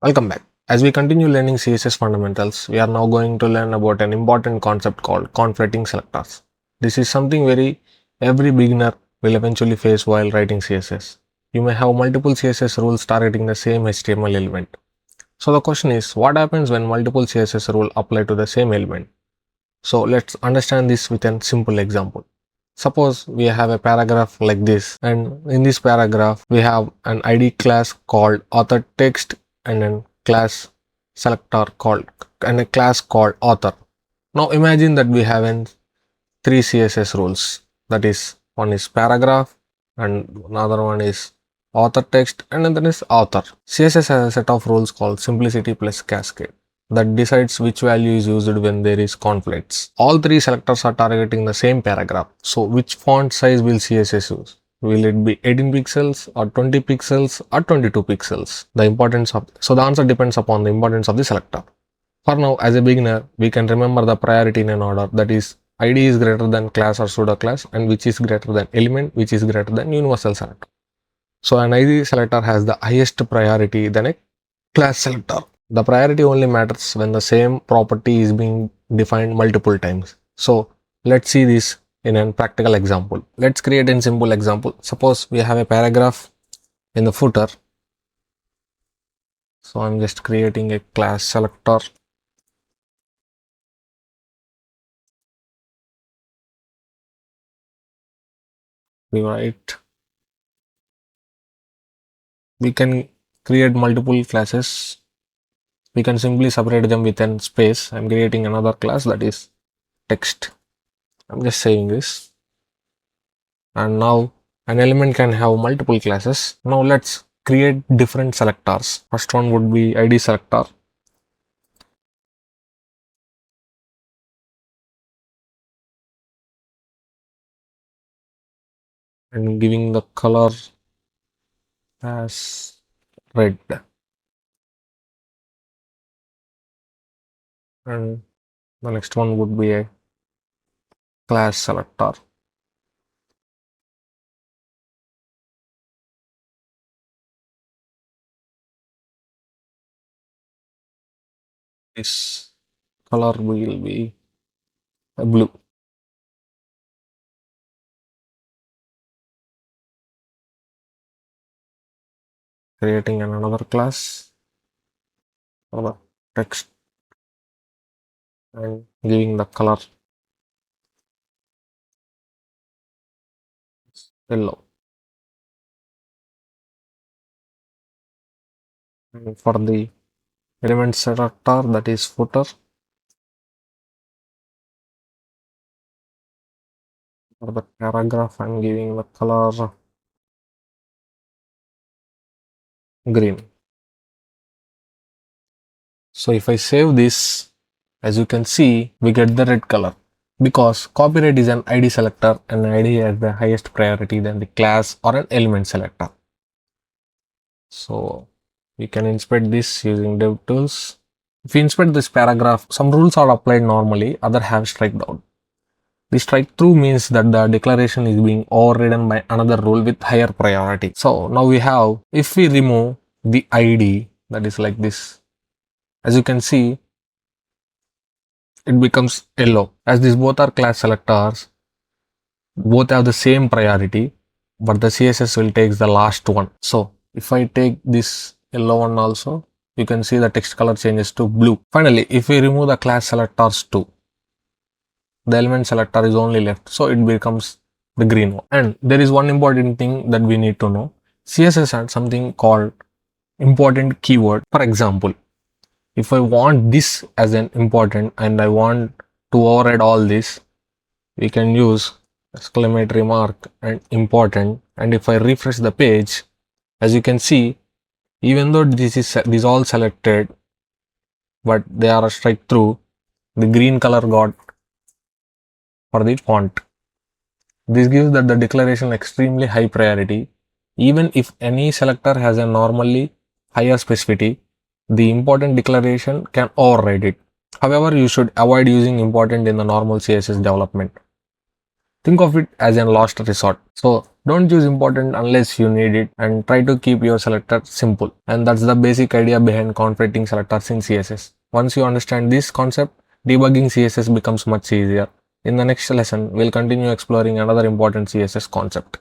Welcome back. As we continue learning CSS fundamentals, we are now going to learn about an important concept called conflicting selectors. This is something every beginner will eventually face while writing CSS. You may have multiple CSS rules targeting the same HTML element. So the question is, what happens when multiple CSS rules apply to the same element? So let's understand this with a simple example. Suppose we have a paragraph like this, and in this paragraph we have an ID class called author text and a class selector called and a class called author. Now imagine that we have three CSS rules. That is, one is paragraph and another one is author text and then is author. CSS has a set of rules called simplicity plus cascade that decides which value is used when there is conflicts. All three selectors are targeting the same paragraph. So which font size will CSS use? Will it be 18 pixels or 20 pixels or 22 pixels? The answer depends upon the importance of the selector. For now, as a beginner, we can remember the priority in an order, that is ID is greater than class or pseudo class, and which is greater than element, which is greater than universal selector. So an ID selector has the highest priority than a class selector. The priority only matters when the same property is being defined multiple times. So let's see this in a practical example. Let's create a simple example. Suppose we have a paragraph in the footer. So I'm just creating a class selector. We can create multiple classes. We can simply separate them with a space. I'm creating another class, that is text. I'm just saying this. And now an element can have multiple classes. Now let's create different selectors. First one would be ID selector. And giving the color as red. And the next one would be a class selector. This color will be a blue. Creating another class for the text and giving the color yellow. And for the element selector, that is footer, for the paragraph I'm giving the color green. So if I save this, as you can see, we get the red color because copyright is an ID selector and ID has the highest priority than the class or an element selector. So we can inspect this using DevTools. If we inspect this paragraph, some rules are applied normally, other have striked out. The strike through means that the declaration is being overridden by another rule with higher priority. So now we have, if we remove the ID, that is like this, as you can see, it becomes yellow. As these both are class selectors, both have the same priority, but the CSS will take the last one. So if I take this yellow one also, you can see the text color changes to blue. Finally, if we remove the class selectors too, the element selector is only left, so it becomes the green one. And there is one important thing that we need to know. CSS has something called important keyword. For example, if I want this as an important and I want to override all this, we can use exclamatory mark and important. And if I refresh the page, as you can see, even though this is all selected, but they are strike through, the green color got for the font. This gives that the declaration extremely high priority. Even if any selector has a normally higher specificity, the important declaration can override it. However, you should avoid using important in the normal CSS development. Think of it as a last resort. So don't use important unless you need it, and try to keep your selector simple. And that's the basic idea behind conflicting selectors in CSS. Once you understand this concept, debugging CSS becomes much easier. In the next lesson, we'll continue exploring another important CSS concept.